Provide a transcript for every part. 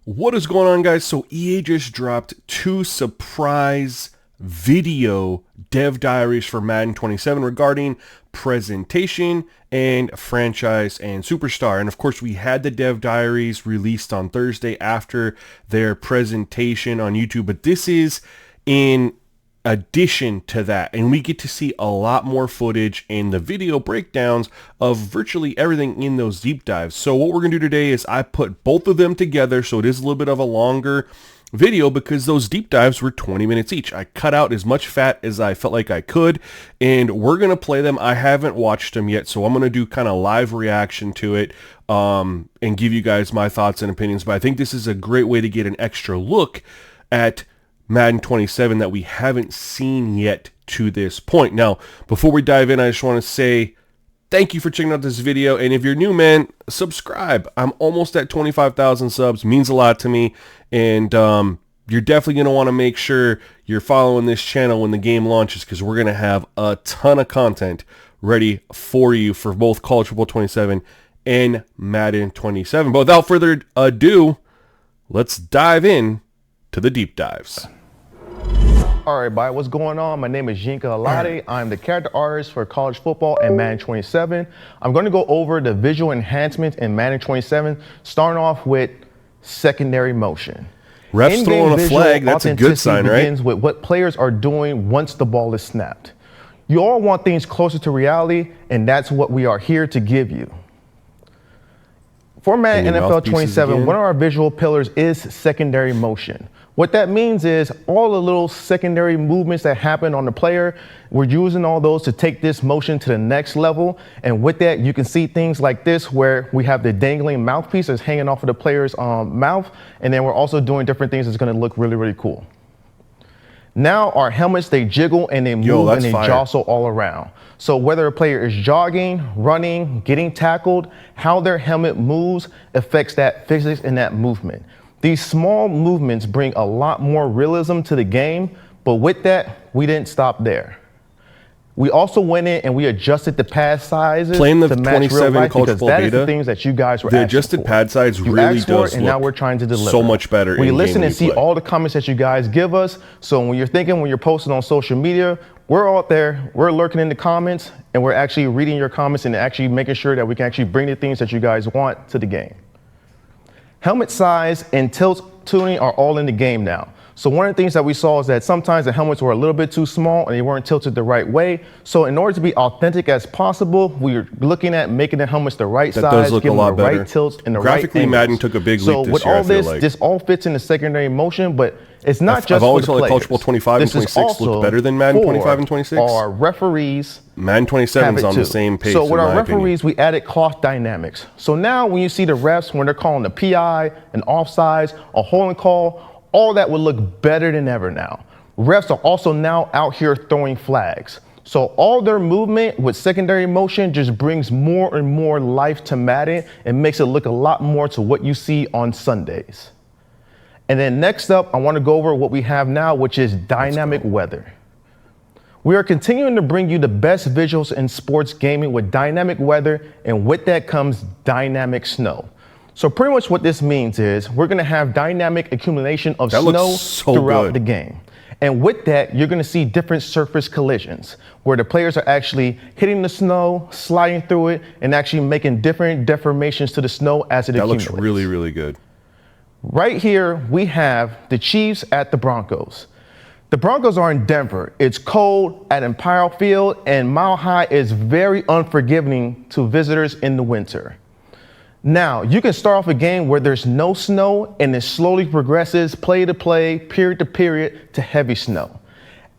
What is going on, guys? So EA just dropped two surprise video dev diaries for Madden 27 regarding presentation and franchise and superstar. And of course, we had the dev diaries released on Thursday after their presentation on YouTube, but this is in addition to that, and we get to see a lot more footage and the video breakdowns of virtually everything in those deep dives. So what we're gonna do today is I put both of them together, so it is a little bit of a longer video because those deep dives were 20 minutes each. I cut out as much fat as I felt like I could, and we're gonna play them. I haven't watched them yet, so I'm gonna do kind of live reaction to it and give you guys my thoughts and opinions. But I think this is a great way to get an extra look at Madden 27 that we haven't seen yet to this point. Now, before we dive in, I just want to say thank you for checking out this video. And if you're new, man, subscribe. I'm almost at 25,000 subs. Means a lot to me. And you're definitely going to want to make sure you're following this channel when the game launches, because we're going to have a ton of content ready for you for both College Football 27 and Madden 27. But without further ado, let's dive in to the deep dives. All right, everybody, what's going on? My name is Jinka Alade. I'm the character artist for College Football and Madden 27. I'm going to go over the visual enhancements in Madden 27, starting off with secondary motion. Refs throwing a flag, that's a good sign, right? Begins with what players are doing once the ball is snapped. You all want things closer to reality, and that's what we are here to give you. For Madden NFL 27, one of our visual pillars is secondary motion. What that means is all the little secondary movements that happen on the player, we're using all those to take this motion to the next level. And with that, you can see things like this, where we have the dangling mouthpiece that's hanging off of the player's mouth. And then we're also doing different things that's going to look really, really cool. Now our helmets, they jiggle and they move and they jostle all around. So whether a player is jogging, running, getting tackled, how their helmet moves affects that physics and that movement. These small movements bring a lot more realism to the game, but with that, we didn't stop there. We also went in and we adjusted the pad sizes to match 27 real life, College because Football that is beta, the things that you guys were the asking adjusted for. pad size You really asked for does it, and now we're trying to deliver. so much better. We in listen and see play. all the comments that you guys give us. So when you're thinking, when you're posting on social media, we're out there, we're lurking in the comments, and we're actually reading your comments and actually making sure that we can actually bring the things that you guys want to the game. Helmet size and tilt tuning are all in the game now. So one of the things that we saw is that sometimes the helmets were a little bit too small and they weren't tilted the right way. So in order to be authentic as possible, we're looking at making the helmets the right size, giving them the right tilts and the right angles. Graphically, Madden took a big leap this year, I feel like. This all fits in the secondary motion, but it's not just I've always for the felt like College Football 25 and 26 looked better than Madden 25 and 26. Our referees Madden 27 is on the same page. So with our referees, we added cloth dynamics. So now when you see the refs, when they're calling a PI, an offsides, a holding call, all that would look better than ever now. Refs are also now out here throwing flags. So all their movement with secondary motion just brings more and more life to Madden and makes it look a lot more to what you see on Sundays. And then next up, I want to go over what we have now, which is dynamic weather. We are continuing to bring you the best visuals in sports gaming with dynamic weather, and with that comes dynamic snow. So pretty much what this means is we're going to have dynamic accumulation of snow throughout the game. And with that, you're going to see different surface collisions where the players are actually hitting the snow, sliding through it, and actually making different deformations to the snow as it accumulates. That looks really, really good. Right here, we have the Chiefs at the Broncos. The Broncos are in Denver. It's cold at Empire Field, and Mile High is very unforgiving to visitors in the winter. Now, you can start off a game where there's no snow and it slowly progresses play to play, period to period, to heavy snow.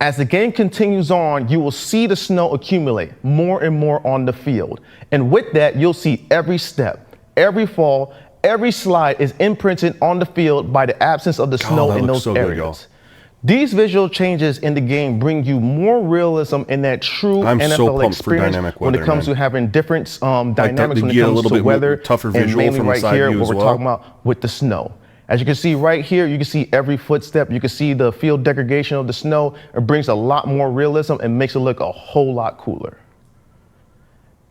As the game continues on, you will see the snow accumulate more and more on the field. And with that, you'll see every step, every fall, every slide is imprinted on the field by the absence of the snow in those areas. These visual changes in the game bring you more realism in that true NFL experience when it comes to having different dynamics when it comes to weather, and mainly right here what we're talking about with the snow. As you can see right here, you can see every footstep, you can see the field degradation of the snow. It brings a lot more realism and makes it look a whole lot cooler.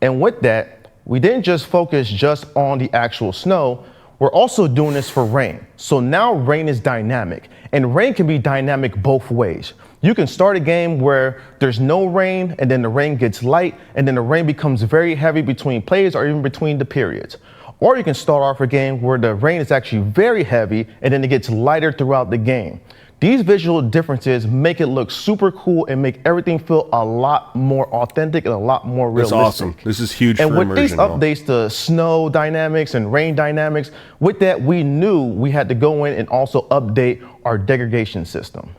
And with that, we didn't just focus just on the actual snow. We're also doing this for rain. So now rain is dynamic, and rain can be dynamic both ways. You can start a game where there's no rain, and then the rain gets light, and then the rain becomes very heavy between plays or even between the periods. Or you can start off a game where the rain is actually very heavy, and then it gets lighter throughout the game. These visual differences make it look super cool and make everything feel a lot more authentic and a lot more realistic. That's awesome. This is huge for immersion. And with these updates to snow dynamics and rain dynamics, with that we knew we had to go in and also update our degradation system.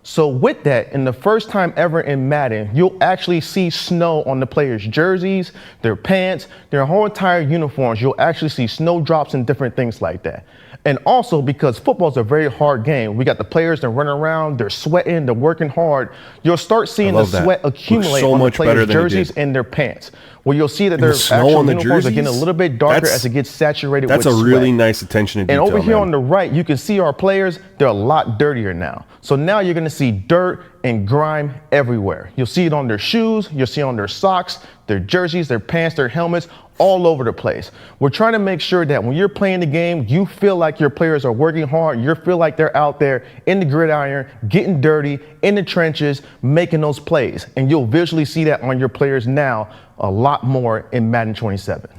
So with that, in the first time ever in Madden, you'll actually see snow on the players' jerseys, their pants, their whole entire uniforms. You'll actually see snowdrops and different things like that. And also because football is a very hard game, we got the players that run around, they're sweating, they're working hard. You'll start seeing the sweat accumulate on the players' jerseys and their pants. Well, you'll see that their actual uniforms are getting a little bit darker as it gets saturated with sweat. That's a really nice attention to detail, and over here on the right, you can see our players, they're a lot dirtier now. So now you're gonna see dirt and grime everywhere. You'll see it on their shoes, you'll see it on their socks, their jerseys, their pants, their helmets, all over the place. We're trying to make sure that when you're playing the game, you feel like your players are working hard, you feel like they're out there in the gridiron, getting dirty, in the trenches, making those plays. And you'll visually see that on your players now a lot more in Madden 27.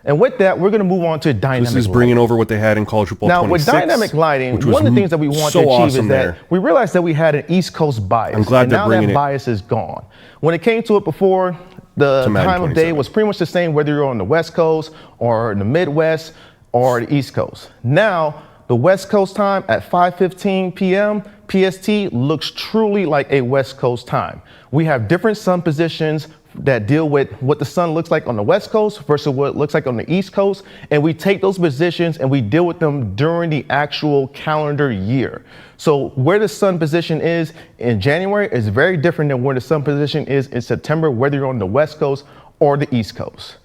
And with that, we're going to move on to dynamic lighting. This is bringing over what they had in College Football 26. Now, with dynamic lighting, one of the things that we want to achieve is that we realized that we had an East Coast bias. I'm glad they're bringing it. And now that bias is gone. When it came to it before, the time of day was pretty much the same whether you're on the West Coast or the Midwest or the East Coast. Now, the West Coast time at 5:15 p.m. PST looks truly like a West Coast time. We have different sun positions that deal with what the sun looks like on the West Coast versus what it looks like on the East Coast. And we take those positions and we deal with them during the actual calendar year. So where the sun position is in January is very different than where the sun position is in September, whether you're on the West Coast or the East Coast.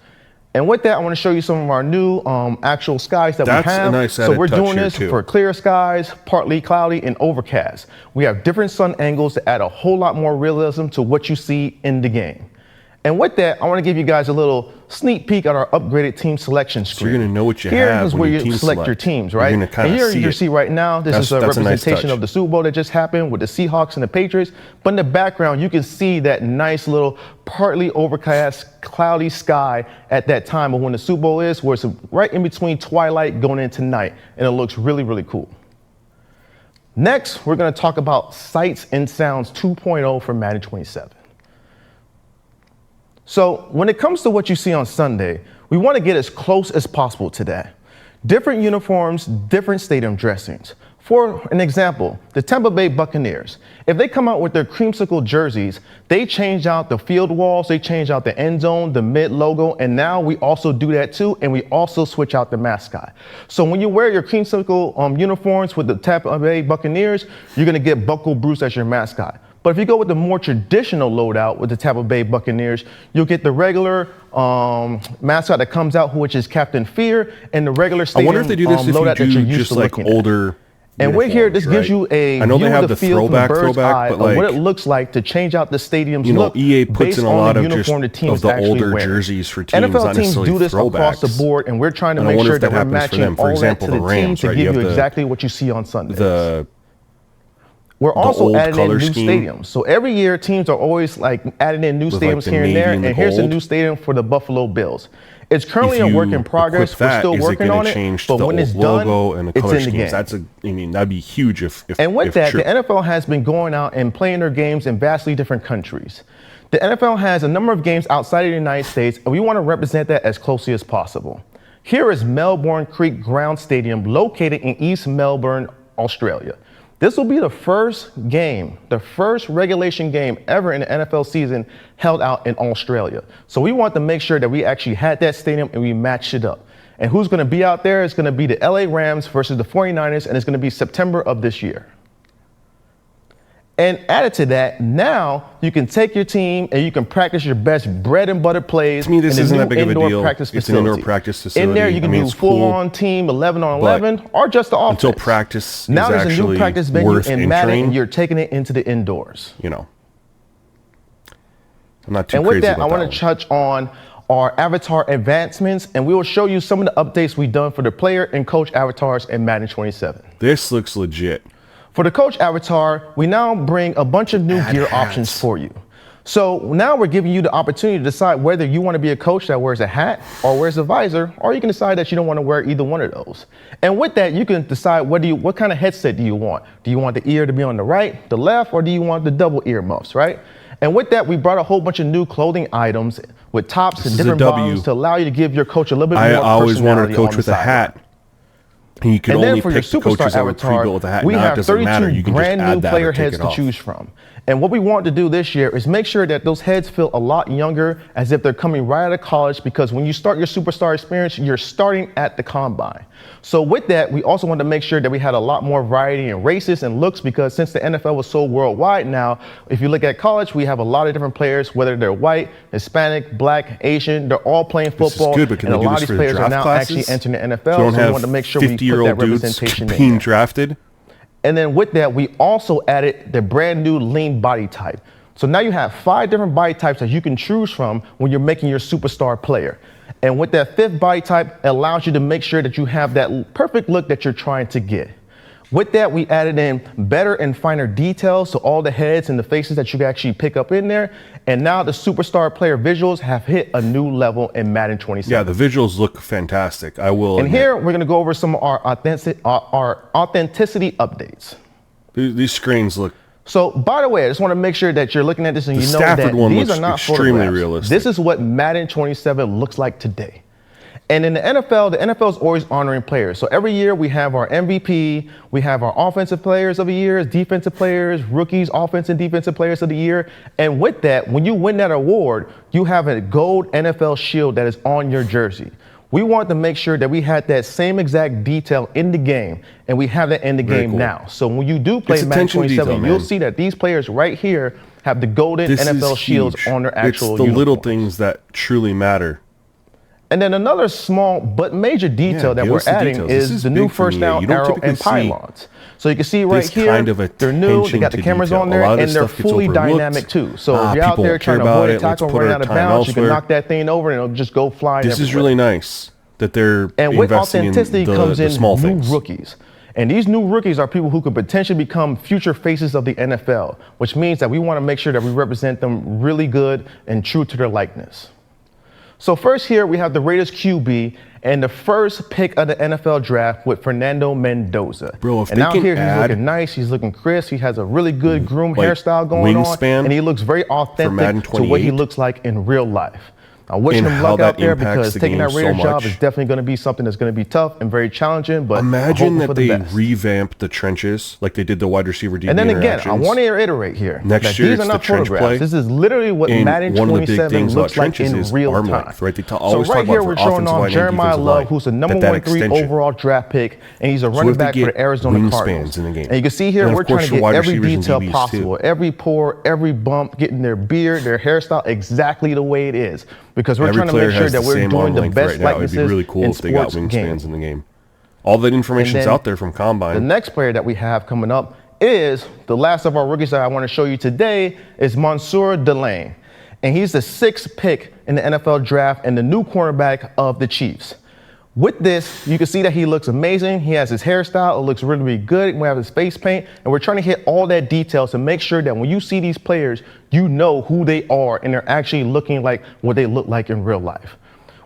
And with that, I want to show you some of our new actual skies that we have. A nice so we're doing this for clear skies, partly cloudy, and overcast. We have different sun angles to add a whole lot more realism to what you see in the game. And with that, I want to give you guys a little sneak peek at our upgraded team selection screen. So you're going to know what you here have is where you select your teams, right? You're and here you can see right now, this is a representation of the Super Bowl that just happened with the Seahawks and the Patriots. But in the background, you can see that nice little partly overcast, cloudy sky at that time of when the Super Bowl is, where it's right in between twilight going into night. And it looks really, really cool. Next, we're going to talk about Sights and Sounds 2.0 for Madden 27. So when it comes to what you see on Sunday, we want to get as close as possible to that. Different uniforms, different stadium dressings. For an example, the Tampa Bay Buccaneers, if they come out with their creamsicle jerseys, they change out the field walls, they change out the end zone, the mid logo, and now we also do that too, and we also switch out the mascot. So when you wear your creamsicle uniforms with the Tampa Bay Buccaneers, you're going to get Buckle Bruce as your mascot. But if you go with the more traditional loadout with the Tampa Bay Buccaneers, you'll get the regular mascot that comes out, which is Captain Fear, and the regular stadium I wonder if they do this loadout that you're used just to like looking older. And we're here, this gives you a view of the field from the bird's eye of what it looks like to change out the stadium's look EA puts based in a on lot the of uniform the team is actually older wearing. jerseys for teams, NFL teams do this across the board, and we're trying to make sure that we're matching all that to the team to give you exactly what you see on Sundays. We're also adding in new stadiums. So every year, teams are always like adding in new stadiums here and there. And here's a new stadium for the Buffalo Bills. It's currently a work in progress. We're still working on it. But when it's done, it's in the game. That's that'd be huge if And with that, the NFL has been going out and playing their games in vastly different countries. The NFL has a number of games outside of the United States, and we want to represent that as closely as possible. Here is Melbourne Creek Ground Stadium, located in East Melbourne, Australia. This will be the first game, the first regulation game ever in the NFL season held out in Australia. So we want to make sure that we actually had that stadium and we matched it up. And who's going to be out there? It's going to be the LA Rams versus the 49ers, and it's going to be September of this year. And added to that, now you can take your team and you can practice your best bread and butter plays. To me, this isn't that big of a deal. It's an indoor practice facility. In there, you can do full-on team, 11 on 11, or just the offense. Until practice is now there's a new practice venue in Madden, and you're taking it into the indoors. You know, I'm not too crazy about that. And with that, I want to touch on our avatar advancements, and we will show you some of the updates we've done for the player and coach avatars in Madden 27. This looks legit. For the coach avatar, we now bring a bunch of new gear options for you. So now we're giving you the opportunity to decide whether you want to be a coach that wears a hat or wears a visor, or you can decide that you don't want to wear either one of those. And with that, you can decide what kind of headset do you want? Do you want the ear to be on the right, the left, or do you want the double ear muffs, right? And with that, we brought a whole bunch of new clothing items with tops and different bottoms to allow you to give your coach a little bit more personality. I always wanted a coach with a hat. And you can only pick the coaches that were pre-built with a hat. We Now it have doesn't matter. 32 You can brand just add new that player or take heads it to off. choose from. And what we want to do this year is make sure that those heads feel a lot younger, as if they're coming right out of college, because when you start your superstar experience, you're starting at the combine. So with that, we also wanted to make sure that we had a lot more variety in races and looks, because since the NFL was so worldwide now, if you look at college, we have a lot of different players, whether they're white, Hispanic, black, Asian, they're all playing football. Good, but can and they a do lot this of for these the players are draft now classes? actually entering the NFL, So we don't so we have wanted to make sure we put that 50-year-old dudes representation in being there. drafted. And then with that, we also added the brand new lean body type. So now you have 5 different body types that you can choose from when you're making your superstar player. And with that 5th body type, it allows you to make sure that you have that perfect look that you're trying to get. With that, we added in better and finer details to all the heads and the faces that you can actually pick up in there. And now the superstar player visuals have hit a new level in Madden 27. Yeah, the visuals look fantastic. I will And admit. here we're going to go over some of our authenticity updates. These screens look. So, by the way, I just want to make sure that you're looking at this and The you know Stafford that one these looks are not extremely photographs. realistic. This is what Madden 27 looks like today. And in the NFL is always honoring players. So every year we have our MVP, we have our offensive players of the year, defensive players, rookies, offensive and defensive players of the year. And with that, when you win that award, you have a gold NFL shield that is on your jersey. We wanted to make sure that we had that same exact detail in the game, and we have that in the game now. So when you do play Madden 27, you'll see that these players right here have the golden NFL shields on their actual It's the little uniforms. things that truly matter. And then another small but major detail that we're adding is the new first down arrow and pylons. So you can see right here, they're new, they got the cameras on there, and they're fully dynamic too. So if you're out there trying to avoid a tackle, running out of bounds, you can knock that thing over and it'll just go flying everywhere. This is really nice that they're and with investing authenticity in comes the in small new things. rookies. And these new rookies are people who could potentially become future faces of the NFL, which means that we want to make sure that we represent them really good and true to their likeness. So first here we have the Raiders QB and the first pick of the NFL draft with Fernando Mendoza. Bro, if and they out can here he's add looking nice, he's looking crisp, he has a really good groomed like hairstyle going on, wingspan and he looks very authentic to what he looks like in real life. I wish And him how luck that out there impacts because the taking that game Raiders so job much. is definitely going to be something that's going to be tough and very challenging, but Imagine that they best. revamped the trenches like they did the wide receiver DB And then again, I interactions. want to reiterate here Next that year these it's are the not trench photographs. play. This is literally what And Madden one of the big 27 things about looks like trenches in is real arm time. length, right? They So always right talk here about we're for showing offensive off line and Jeremiah defensive Love, line, who's the number that 1 3 extension. overall draft pick, and he's a So running if they back for get the Arizona wingspans Cardinals. in the game. And you can see here And we're of course trying to for wide get every receivers and detail DBs possible, too. every pore, every bump, getting their beard, their hairstyle exactly the way it is, because we're Every trying to player make sure has that the we're same doing arm the length best right now. It'd likenesses be really cool in if they got sports wingspans games. in the game. All that information's then out there from Combine. The next player that we have coming up is the last of our rookies that I want to show you today is Mansour Delane. And he's the 6th pick in the NFL draft and the new cornerback of the Chiefs. With this, you can see that he looks amazing. He has his hairstyle. It looks really, really good. We have his face paint. And we're trying to hit all that details to make sure that when you see these players, you know who they are and they're actually looking like what they look like in real life.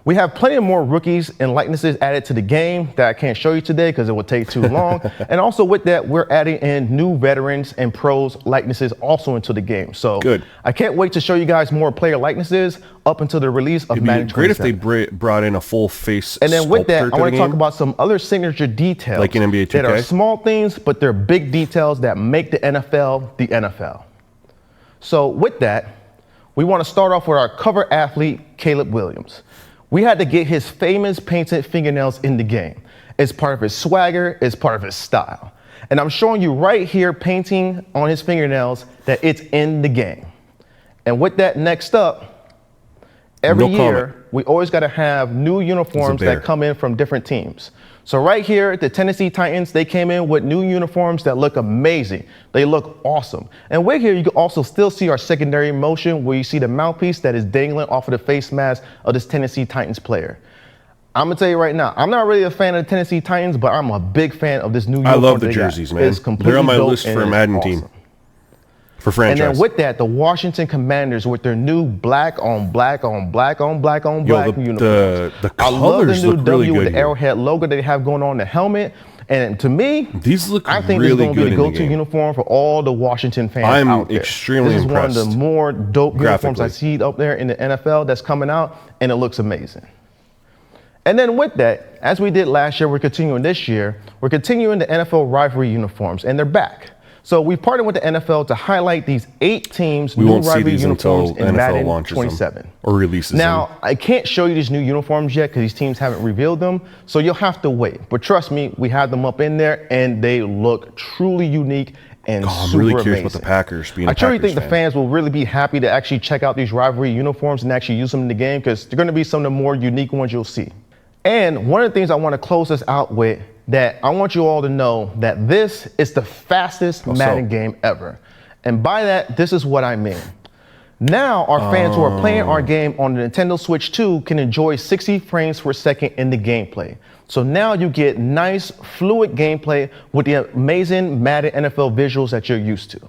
We have plenty of more rookies and likenesses added to the game that I can't show you today because it would take too long. And also with that, we're adding in new veterans and pros likenesses also into the game. So Good. I can't wait to show you guys more player likenesses up until the release of It'd be Madden great if 27. they brought in a full face And then with that, sculptor I want the to talk game. about some other signature details Like in NBA that are 2K? small things, but they're big details that make the NFL the NFL. So with that, we want to start off with our cover athlete, Caleb Williams. We had to get his famous painted fingernails in the game. It's part of his swagger, it's part of his style. And I'm showing you right here painting on his fingernails that it's in the game. And with that, next up, every No year, comment. we always got to have new uniforms bear. that come in from different teams. So right here, the Tennessee Titans, they came in with new uniforms that look amazing. They look awesome. And right here, you can also still see our secondary motion where you see the mouthpiece that is dangling off of the face mask of this Tennessee Titans player. I'm going to tell you right now, I'm not really a fan of the Tennessee Titans, but I'm a big fan of this new uniform. I love the jerseys, man. They're on my list for a Madden team. For franchise. And then with that, the Washington Commanders with their new black on black on black on black on black uniforms. The colors look really good with the here. Arrowhead logo they have going on the helmet. And to me, these look I think really this is going to be the good go-to uniform for all the Washington fans out there. I'm extremely impressed. This is one of the more dope uniforms I see up there in the NFL that's coming out, and it looks amazing. And then with that, as we did last year, we're continuing this year. We're continuing the NFL rivalry uniforms, and they're back. So we partnered with the NFL to highlight these 8 teams' new rivalry uniforms in Madden 27. Or releases now, them. I can't show you these new uniforms yet because these teams haven't revealed them, so you'll have to wait. But trust me, we have them up in there, and they look truly unique and super I'm really curious amazing. about the Packers being I truly think the fans will really be happy to actually check out these rivalry uniforms and actually use them in the game because they're going to be some of the more unique ones you'll see. And one of the things I want to close this out with, that I want you all to know that this is the fastest Madden game ever. And by that, this is what I mean. Now, our fans who are playing our game on the Nintendo Switch 2 can enjoy 60 frames per second in the gameplay. So now you get nice, fluid gameplay with the amazing Madden NFL visuals that you're used to.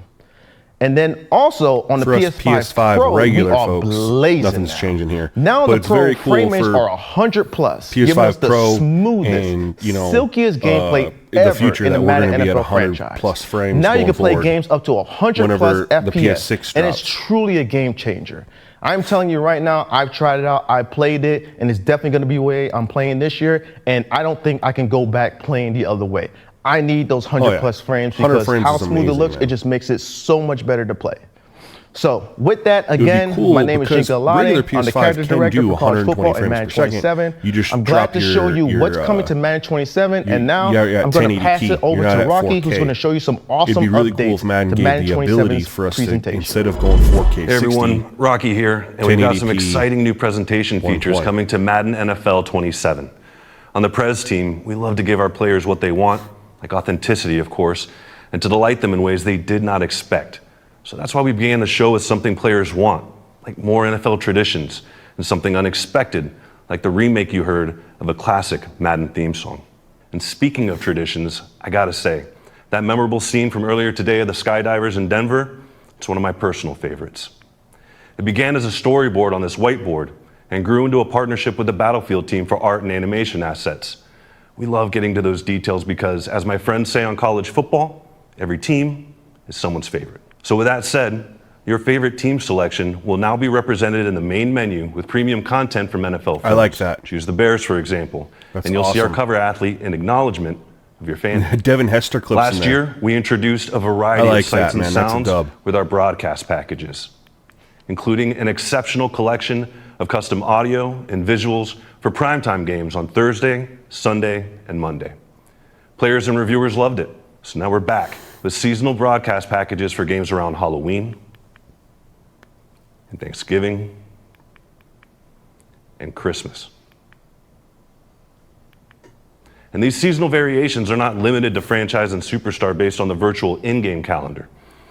And then also on the PS5 Pro, regular we are folks, blazing nothing's now. changing here. Now but the Pro frame rates are 100 plus, giving us the Pro smoothest, and, silkiest gameplay in ever the future in the that Madden we're going to be at NFL 100 franchise. plus frames. Now you can play forward games up to 100 plus the FPS, PS6 and it's truly a game changer. I'm telling you right now, I've tried it out, I played it, and it's definitely going to be the way I'm playing this year, and I don't think I can go back playing the other way. I need those 100 plus frames because how smooth it looks, it just makes it so much better to play. So with that, again, my name is Jake Galati. I'm the character director for college football at Madden 27. I'm glad to show you what's coming to Madden 27, and now I'm going to pass it over to Rocky, who's going to show you some awesome updates to Madden 27's presentation. Instead of going 4K, hey everyone, Rocky here, and we've got some exciting new presentation features coming to Madden NFL 27. On the Prez team, we love to give our players what they want, like authenticity, of course, and to delight them in ways they did not expect. So that's why we began the show with something players want, like more NFL traditions, and something unexpected, like the remake you heard of a classic Madden theme song. And speaking of traditions, I gotta say, that memorable scene from earlier today of the skydivers in Denver, it's one of my personal favorites. It began as a storyboard on this whiteboard and grew into a partnership with the Battlefield team for art and animation assets. We love getting to those details because, as my friends say on college football, every team is someone's favorite. So with that said, your favorite team selection will now be represented in the main menu with premium content from NFL films. I like that. Choose the Bears, for example. That's and you'll see our awesome. cover athlete in acknowledgement of your fan. Devin Hester clips Last in there. year, we introduced a variety of sights and sounds That's a dub. with our broadcast packages, including an exceptional collection of custom audio and visuals for primetime games on Thursday, Sunday, and Monday. Players and reviewers loved it, so now we're back with seasonal broadcast packages for games around Halloween and Thanksgiving and Christmas. And these seasonal variations are not limited to franchise and superstar based on the virtual in-game calendar.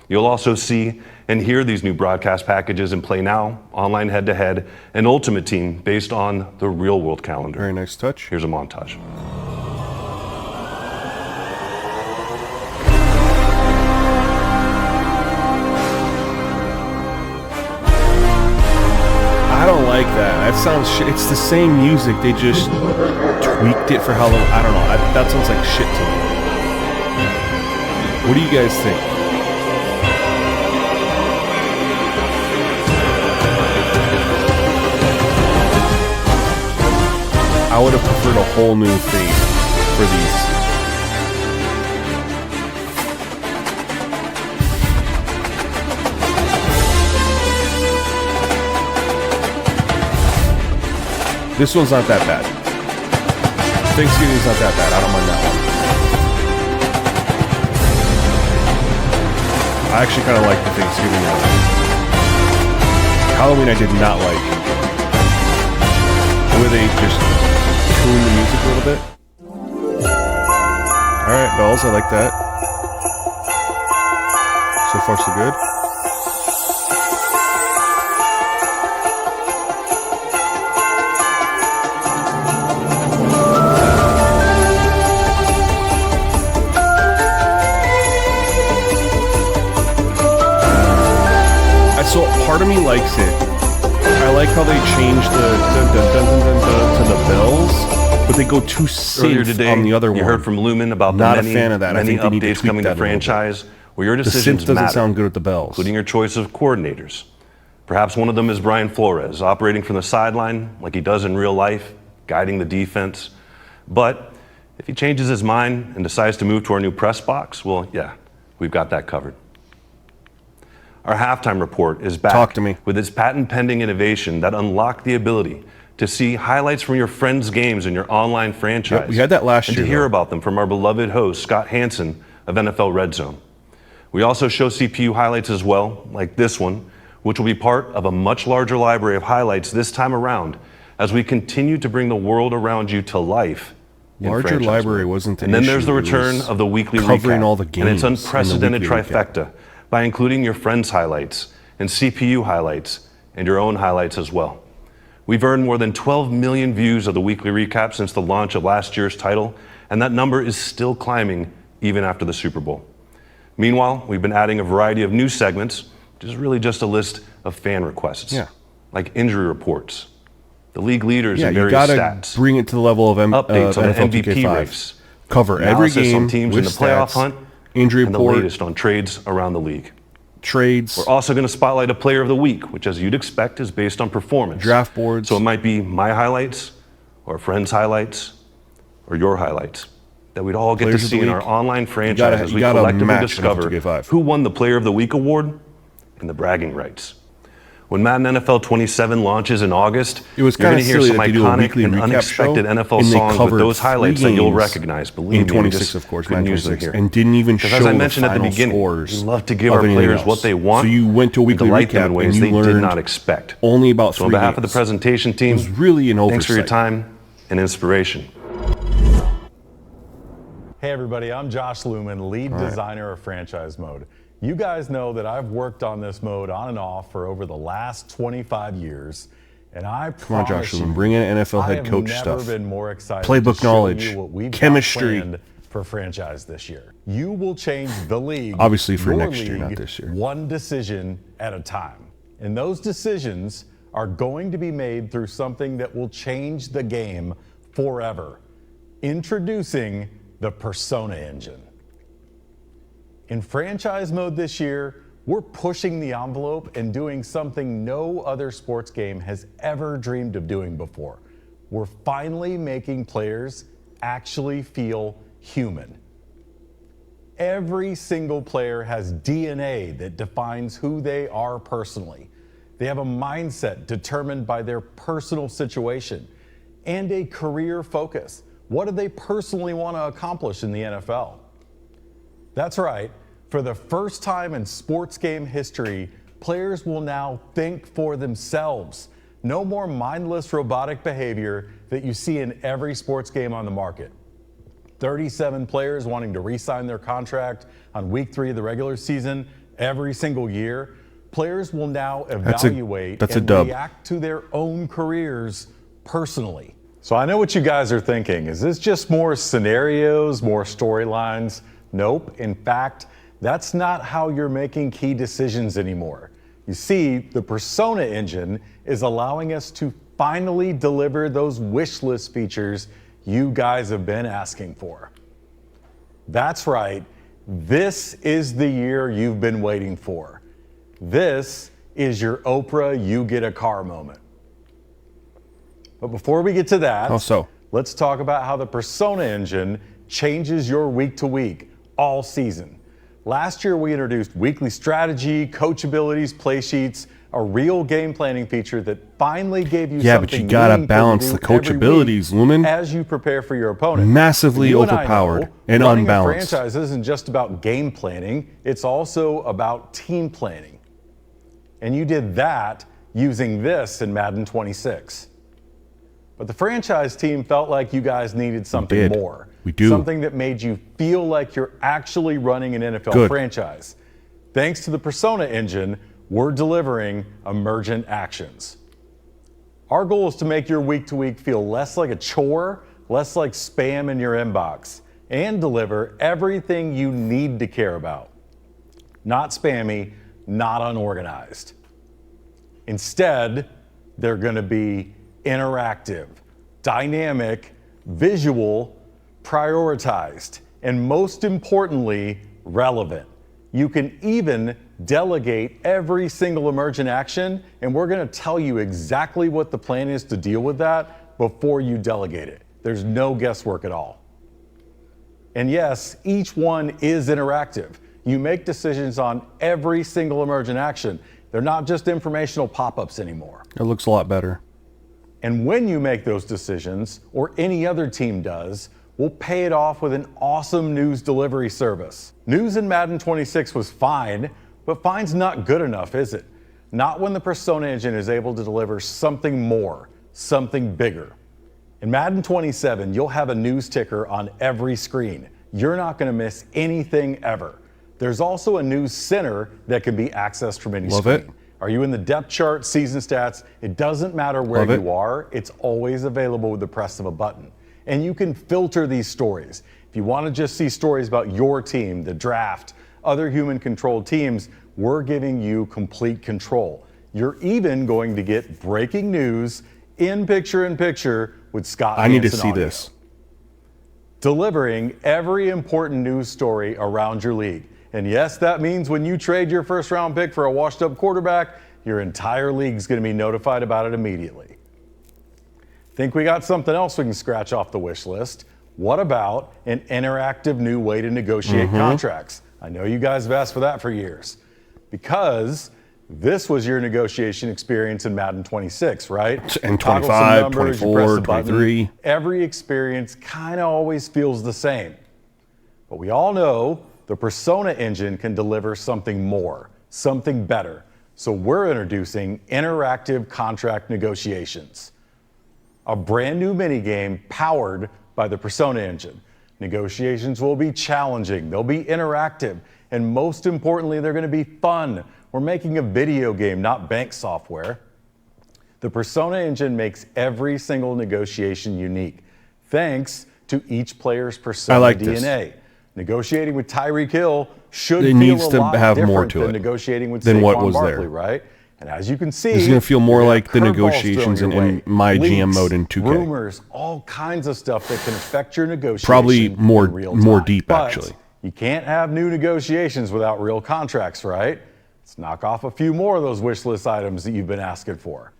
You'll also see and hear these new broadcast packages in Play Now, Online Head-to-Head, and Ultimate Team based on the real-world calendar. Very nice touch. Here's a montage. I don't like that. That sounds shit. It's the same music. They just tweaked it for Halloween. I don't know. That sounds like shit to me. What do you guys think? I would have preferred a whole new theme for these. This one's not that bad. Thanksgiving's not that bad. I don't mind that one. I actually kind of like the Thanksgiving one. Halloween I did not like. The way they just tune the music a little bit. All right, Bells, I like that. So far, so good. So part of me likes it. I like how they changed the to the bells, but they go too synth today, on the other one. You heard from Lumen about Not the a fan of that. many I think they need to updates tweak coming that to a little bit. franchise where your The decisions synth doesn't matter, sound good with the bells. including your choice of coordinators. Perhaps one of them is Brian Flores, operating from the sideline like he does in real life, guiding the defense. But if he changes his mind and decides to move to our new press box, well, yeah, we've got that covered. Our halftime report is back. Talk to me. With its patent-pending innovation that unlocked the ability to see highlights from your friends' games in your online franchise. Yep, we had that last and year, to hear though. about them from our beloved host, Scott Hansen of NFL Red Zone. We also show CPU highlights as well, like this one, which will be part of a much larger library of highlights this time around as we continue to bring the world around you to life. Larger library wasn't an And then issue. there's the It return was of the weekly covering recap all the and games its in the unprecedented weekly recap. trifecta by including your friends' highlights and CPU highlights and your own highlights as well. We've earned more than 12 million views of the weekly recap since the launch of last year's title, and that number is still climbing even after the Super Bowl. Meanwhile, we've been adding a variety of new segments, which is really just a list of fan requests, like injury reports, the league leaders and you various gotta stats, bring it to the level of updates on the NFL MVP 2K5. race, Cover every analysis game on teams with in the playoff stats, hunt, injury and the report, latest on trades around the league. trades, We're also going to spotlight a player of the week, which, as you'd expect, is based on performance. draft boards. So it might be my highlights, or a friend's highlights, or your highlights that we'd all get Players to of see the in our week. online franchise as you we gotta collectively match discover NFL 2K5. who won the Player of the Week award and the bragging rights. When Madden NFL 27 launches in August, It was you're going kinda to hear silly some that they do a iconic weekly and recap unexpected show, NFL and they songs with covered those highlights three that you'll games recognize. Believe in me, 26, we just of course, couldn't Madden use them 26, here. and didn't even Because show as I the mentioned at the final beginning, scores we love to give of our anything players else. what they want. So you went to a and weekly delight them in recap ways and you they did learned not expect. only about So three on behalf of the games. presentation team, It was really an thanks for your oversight. time and inspiration. Hey everybody, I'm Josh Lumen, lead designer of Franchise Mode. You guys know that I've worked on this mode on and off for over the last 25 years, and I Come on, promise Josh Lumen, you, bring in NFL I head have coach never stuff. been more excited Playbook to show knowledge, you what we've got chemistry. planned for Franchise this year. You will change the league, Obviously for your next year, not league, this year. one decision at a time. And those decisions are going to be made through something that will change the game forever. Introducing the Persona Engine. In Franchise Mode this year, we're pushing the envelope and doing something no other sports game has ever dreamed of doing before. We're finally making players actually feel human. Every single player has DNA that defines who they are personally. They have a mindset determined by their personal situation and a career focus. What do they personally want to accomplish in the NFL? That's right. For the first time in sports game history, players will now think for themselves. No more mindless robotic behavior that you see in every sports game on the market. 37 players wanting to re-sign their contract on week 3 of the regular season every single year. Players will now evaluate and react to their own careers personally. So I know what you guys are thinking. Is this just more scenarios, more storylines? Nope. In fact, that's not how you're making key decisions anymore. You see, the Persona Engine is allowing us to finally deliver those wish list features you guys have been asking for. That's right. This is the year you've been waiting for. This is your Oprah, you get a car moment. But before we get to that, let's talk about how the Persona Engine changes your week to week, all season. Last year, we introduced weekly strategy, coach abilities, play sheets, a real game planning feature that finally gave you something but you gotta meaningful balance to the do coach every abilities, week Lumen. as you prepare for your opponent. Massively You and I overpowered know, and running unbalanced. A franchise isn't just about game planning, it's also about team planning. And you did that using this in Madden 26. But the franchise team felt like you guys needed something more. We do. Something that made you feel like you're actually running an NFL franchise. Thanks to the Persona engine, we're delivering emergent actions. Our goal is to make your week to week feel less like a chore, less like spam in your inbox, and deliver everything you need to care about. Not spammy, not unorganized. Instead, they're going to be interactive, dynamic, visual, prioritized, and most importantly, relevant. You can even delegate every single emergent action, and we're going to tell you exactly what the plan is to deal with that before you delegate it. There's no guesswork at all. And yes, each one is interactive. You make decisions on every single emergent action. They're not just informational pop-ups anymore. It looks a lot better. And when you make those decisions, or any other team does, we'll pay it off with an awesome news delivery service. News in Madden 26 was fine, but fine's not good enough, is it? Not when the Persona engine is able to deliver something more, something bigger. In Madden 27, you'll have a news ticker on every screen. You're not going to miss anything ever. There's also a news center that can be accessed from any screen. It. Are you in the depth chart, season stats? It doesn't matter where you are. It's always available with the press of a button. And you can filter these stories. If you want to just see stories about your team, the draft, other human-controlled teams, we're giving you complete control. You're even going to get breaking news in picture-in-picture with Scott I need to Hansen see audio. this. Delivering every important news story around your league. And yes, that means when you trade your first-round pick for a washed-up quarterback, your entire league's going to be notified about it immediately. Think we got something else we can scratch off the wish list? What about an interactive new way to negotiate contracts? I know you guys have asked for that for years. Because this was your negotiation experience in Madden 26, right? And Toggle some 25, numbers, you 24, press the button. 23. Every experience kind of always feels the same. But we all know the Persona engine can deliver something more, something better. So we're introducing interactive contract negotiations. A brand new minigame powered by the Persona engine. Negotiations will be challenging, they'll be interactive, and most importantly, they're going to be fun. We're making a video game, not bank software. The Persona engine makes every single negotiation unique, thanks to each player's Persona DNA. Negotiating with Tyreek Hill should feel a lot different than negotiating with Saquon Barkley, right? And as you can see, it's going to feel more like the negotiations in my GM mode in 2K. Rumors, all kinds of stuff that can affect your negotiation. Probably more deep, but actually. You can't have new negotiations without real contracts, right? Let's knock off a few more of those wish list items that you've been asking for.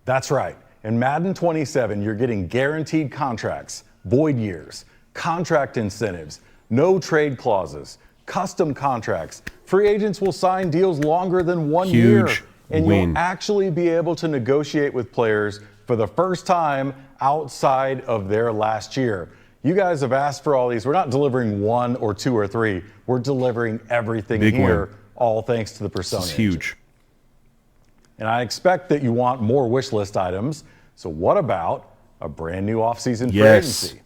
That's right. In Madden 27, you're getting guaranteed contracts, void years, contract incentives, no trade clauses, custom contracts. Free agents will sign deals longer than 1 year. And you'll actually be able to negotiate with players for the first time outside of their last year. You guys have asked for all these. We're not delivering 1 or 2 or 3. We're delivering everything here, all thanks to the Persona engine. Huge. And I expect that you want more wish list items. So what about a brand new offseason free agency?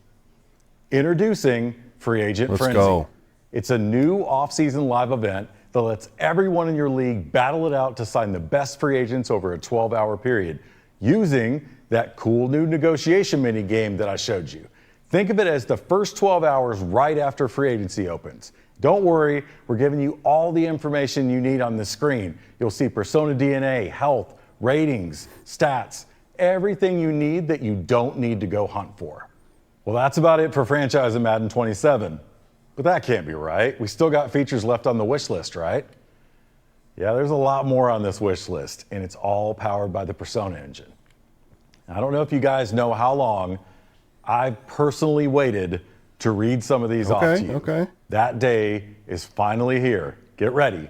Introducing Free Agent Frenzy. Go. It's a new offseason live event that lets everyone in your league battle it out to sign the best free agents over a 12-hour period using that cool new negotiation mini game that I showed you. Think of it as the first 12 hours right after free agency opens. Don't worry, we're giving you all the information you need on the screen. You'll see Persona DNA, health, ratings, stats, everything you need that you don't need to go hunt for. Well, that's about it for Franchise in Madden 27. But that can't be right. We still got features left on the wish list, right? Yeah, there's a lot more on this wish list, and it's all powered by the Persona engine. I don't know if you guys know how long I've personally waited to read some of these off to you. That day is finally here. Get ready.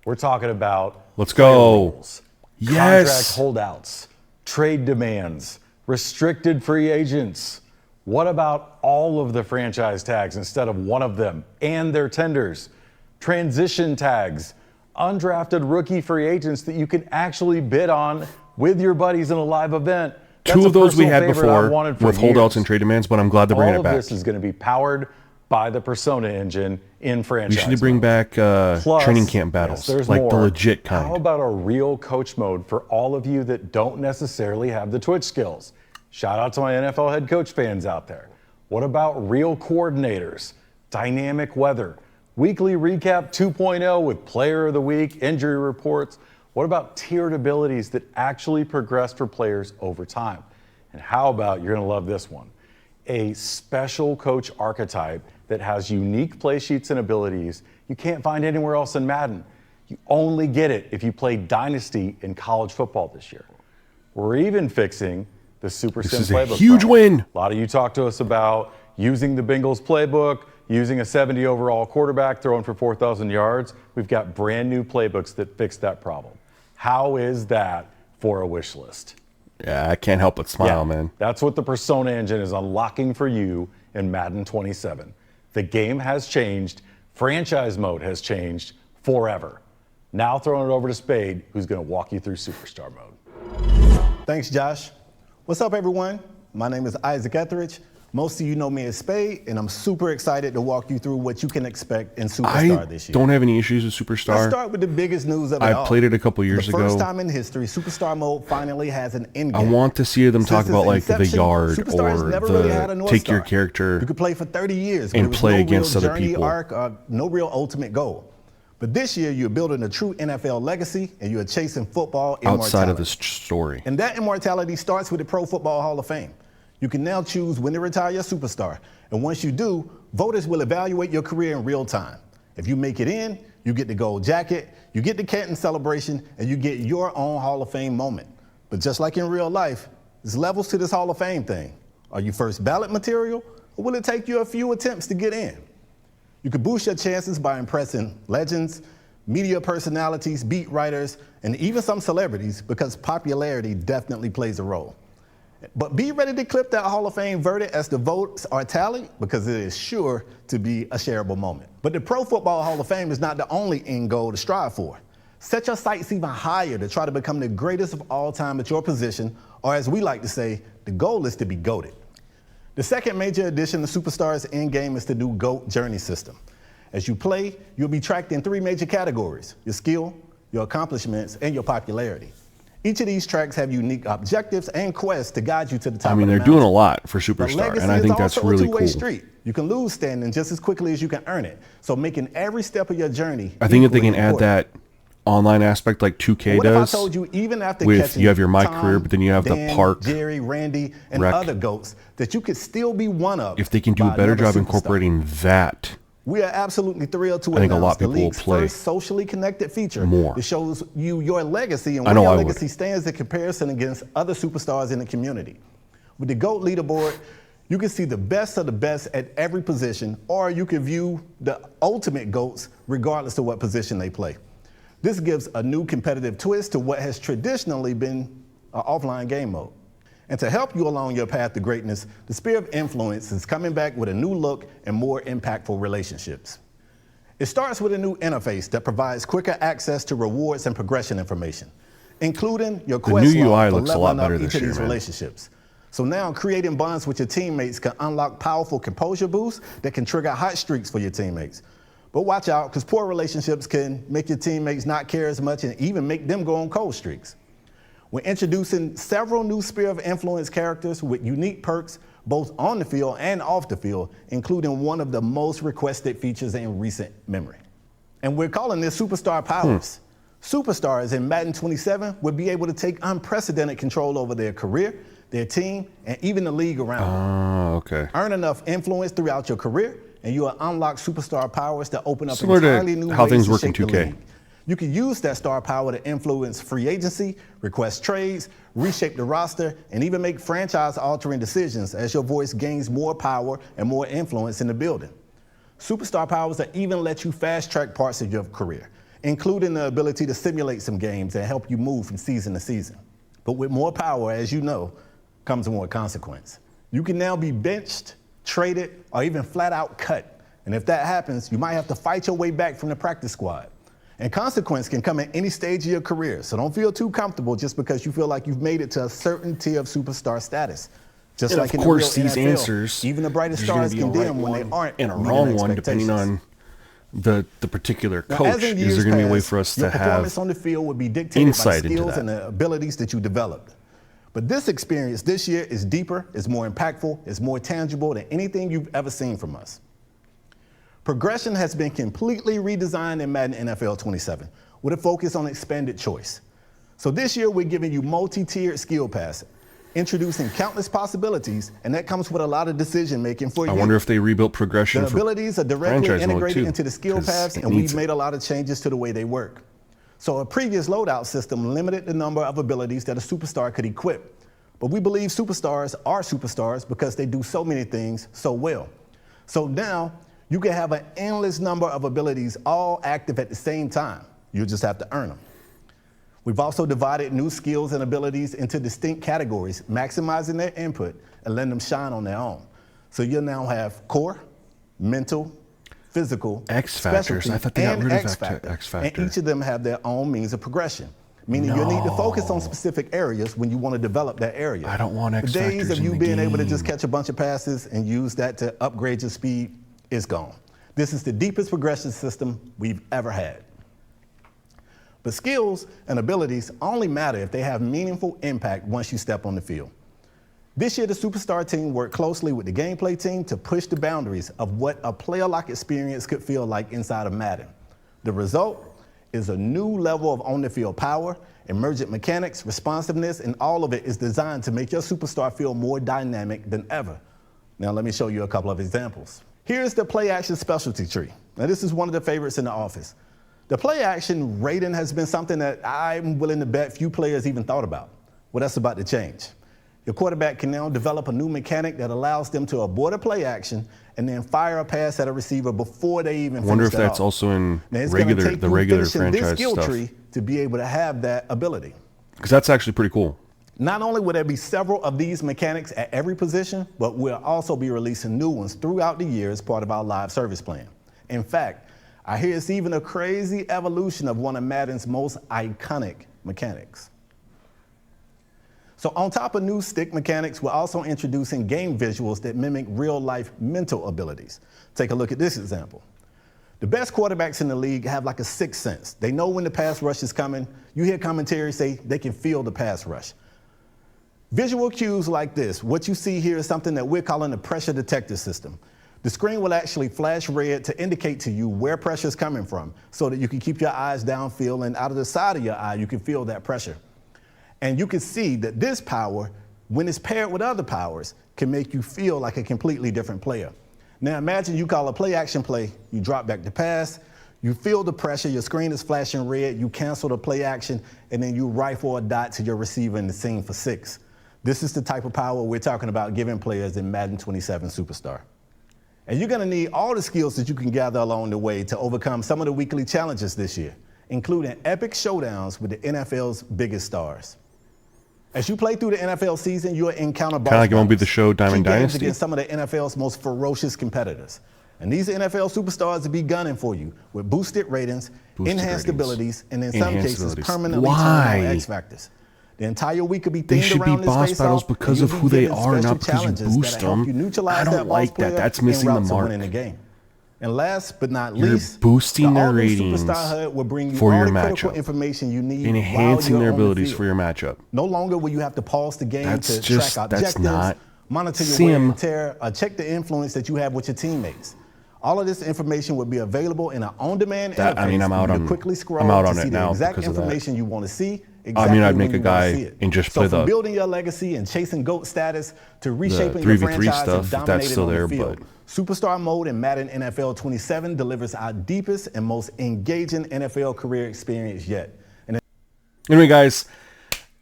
We're talking about rules, contract holdouts, trade demands, restricted free agents. What about all of the franchise tags instead of one of them and their tenders? Transition tags, undrafted rookie free agents that you can actually bid on with your buddies in a live event. Two of those we had before with holdouts years. and trade demands, but I'm glad they're bringing it back. All of this is going to be powered by the Persona engine in franchise. We should bring back training camp battles, yes, like the legit kind. How about a real coach mode for all of you that don't necessarily have the Twitch skills? Shout out to my NFL head coach fans out there. What about real coordinators, dynamic weather, weekly recap 2.0 with player of the week, injury reports? What about tiered abilities that actually progress for players over time? And how about, you're going to love this one, a special coach archetype that has unique play sheets and abilities you can't find anywhere else in Madden. You only get it if you play Dynasty in college football this year. We're even fixing the Super Sim playbook. This is a huge win. A lot of you talked to us about using the Bengals playbook, using a 70 overall quarterback, throwing for 4,000 yards. We've got brand new playbooks that fix that problem. How is that for a wish list? Yeah, I can't help but smile, man. That's what the Persona engine is unlocking for you in Madden 27. The game has changed. Franchise mode has changed forever. Now throwing it over to Spade, who's going to walk you through Superstar mode. Thanks, Josh. What's up, everyone? My name is Isaac Etheridge. Most of you know me as Spade, and I'm super excited to walk you through what you can expect in Superstar this year. I don't have any issues with Superstar. Let's start with the biggest news of it all. I played it a couple years ago. The first time in history, Superstar mode finally has an end game. I want to see them talk about like the yard or the take your character. You could play for 30 years and play against other people. Arc, no real ultimate goal. But this year, you're building a true NFL legacy, and you're chasing football immortality. Outside of this story. And that immortality starts with the Pro Football Hall of Fame. You can now choose when to retire your superstar. And once you do, voters will evaluate your career in real time. If you make it in, you get the gold jacket, you get the Canton celebration, and you get your own Hall of Fame moment. But just like in real life, there's levels to this Hall of Fame thing. Are you first ballot material, or will it take you a few attempts to get in? You could boost your chances by impressing legends, media personalities, beat writers, and even some celebrities, because popularity definitely plays a role. But be ready to clip that Hall of Fame verdict as the votes are tallied, because it is sure to be a shareable moment. But the Pro Football Hall of Fame is not the only end goal to strive for. Set your sights even higher to try to become the greatest of all time at your position, or as we like to say, the goal is to be GOATed. The second major addition to Superstar's endgame is the new GOAT journey system. As you play, you'll be tracked in 3 major categories: your skill, your accomplishments, and your popularity. Each of these tracks have unique objectives and quests to guide you to the top of the mountain. They're doing a lot for Superstar, and I think that's really cool. Street. You can lose standing just as quickly as you can earn it. So making every step of your journey. I think if they can add that online aspect like 2K does, if I told you, even after you have your My Career, but then you have the Park, Jerry, Randy, and other GOATs, that you could still be one of. If they can do a better job incorporating that, we are absolutely thrilled to announce a lot of people the league's will play first socially connected feature more. that shows you your legacy and where your legacy stands in comparison against other superstars in the community. With the GOAT leaderboard, you can see the best of the best at every position, or you can view the ultimate GOATs regardless of what position they play. This gives a new competitive twist to what has traditionally been an offline game mode. And to help you along your path to greatness, the Sphere of Influence is coming back with a new look and more impactful relationships. It starts with a new interface that provides quicker access to rewards and progression information, including your quest log for leveling up each of these relationships. So now creating bonds with your teammates can unlock powerful composure boosts that can trigger hot streaks for your teammates. But watch out, because poor relationships can make your teammates not care as much and even make them go on cold streaks. We're introducing several new Sphere of Influence characters with unique perks, both on the field and off the field, including one of the most requested features in recent memory. And we're calling this Superstar Powers. Superstars in Madden 27 will be able to take unprecedented control over their career, their team, and even the league around them. Earn enough influence throughout your career, and you'll unlock Superstar Powers to open up entirely new ways to shape the league. You can use that star power to influence free agency, request trades, reshape the roster, and even make franchise-altering decisions as your voice gains more power and more influence in the building. Superstar powers that even let you fast-track parts of your career, including the ability to simulate some games and help you move from season to season. But with more power, as you know, comes more consequence. You can now be benched, traded, or even flat-out cut. And if that happens, you might have to fight your way back from the practice squad. And consequence can come at any stage of your career. So don't feel too comfortable just because you feel like you've made it to a certain tier of superstar status. Just and like of in course, the real these NFL, answers, even the brightest stars condemn when they aren't and a wrong one, depending on the particular coach. Is there going to be a way for us to have performance on the field would be dictated by skills and the abilities that you developed. But this experience this year is deeper, is more impactful, is more tangible than anything you've ever seen from us. Progression has been completely redesigned in Madden NFL 27 with a focus on expanded choice. So this year we're giving you multi-tiered skill passing, introducing countless possibilities, and that comes with a lot of decision making for you. I wonder if they rebuilt progression. The abilities are directly integrated into the skill paths, and we've made a lot of changes to the way they work. So a previous loadout system limited the number of abilities that a superstar could equip. But we believe superstars are superstars because they do so many things so well. So now you can have an endless number of abilities all active at the same time. You just have to earn them. We've also divided new skills and abilities into distinct categories, maximizing their input and letting them shine on their own. So you'll now have core, mental, physical, X factors. I thought they got rid of X factor. And each of them have their own means of progression, meaning you'll need to focus on specific areas when you want to develop that area. I don't want X factors. The days of you being able to just catch a bunch of passes and use that to upgrade your speed is gone. This is the deepest progression system we've ever had. But skills and abilities only matter if they have meaningful impact once you step on the field. This year, the Superstar team worked closely with the gameplay team to push the boundaries of what a player-like experience could feel like inside of Madden. The result is a new level of on-the-field power, emergent mechanics, responsiveness, and all of it is designed to make your superstar feel more dynamic than ever. Now, let me show you a couple of examples. Here's the play-action specialty tree. Now, this is one of the favorites in the office. The play-action rating has been something that I'm willing to bet few players even thought about. Well, that's about to change. Your quarterback can now develop a new mechanic that allows them to abort a play action and then fire a pass at a receiver before they even finish that. I wonder if that's also in the regular franchise skill stuff. Tree to be able to have that ability. Because that's actually pretty cool. Not only will there be several of these mechanics at every position, but we'll also be releasing new ones throughout the year as part of our live service plan. In fact, I hear it's even a crazy evolution of one of Madden's most iconic mechanics. So on top of new stick mechanics, we're also introducing game visuals that mimic real-life mental abilities. Take a look at this example. The best quarterbacks in the league have like a sixth sense. They know when the pass rush is coming. You hear commentary say they can feel the pass rush. Visual cues like this, what you see here is something that we're calling the pressure detector system. The screen will actually flash red to indicate to you where pressure is coming from so that you can keep your eyes downfield, and out of the side of your eye, you can feel that pressure. And you can see that this power, when it's paired with other powers, can make you feel like a completely different player. Now imagine you call a play action play, you drop back to pass, you feel the pressure, your screen is flashing red, you cancel the play action, and then you rifle a dot to your receiver in the seam for 6. This is the type of power we're talking about giving players in Madden 27 Superstar. And you're gonna need all the skills that you can gather along the way to overcome some of the weekly challenges this year, including epic showdowns with the NFL's biggest stars. As you play through the NFL season, you'll encounter kind of like it won't be the show Diamond Dynasty against some of the NFL's most ferocious competitors. And these NFL superstars will be gunning for you with boosted ratings, enhanced abilities, and in some cases, permanently turn on X factors. The entire week could be themed around this boss battles because of who they are, not because you boost them. I don't like that. That's missing the mark. And last but not least, boosting their ratings will bring you for all your the critical matchup, information you need, enhancing their abilities for your matchup. No longer will you have to pause the game to track objectives, monitor your wear and tear, or check the influence that you have with your teammates. All of this information will be available in an on-demand interface. I mean, I'm out on quickly scroll I'm out to on see it the now exact because of that. information you want to see. I mean, I'd make a guy and just play from building your legacy and chasing GOAT status to reshaping the your 3v3 franchise stuff, and if that's dominating still on there, the field. but Superstar mode in Madden NFL 27 delivers our deepest and most engaging NFL career experience yet. Anyway, guys,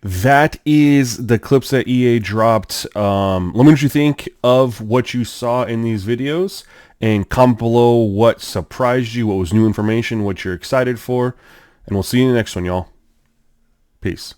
that is the clips that EA dropped. Let me know what you think of what you saw in these videos, and comment below what surprised you, what was new information, what you're excited for, and we'll see you in the next one, y'all. Peace.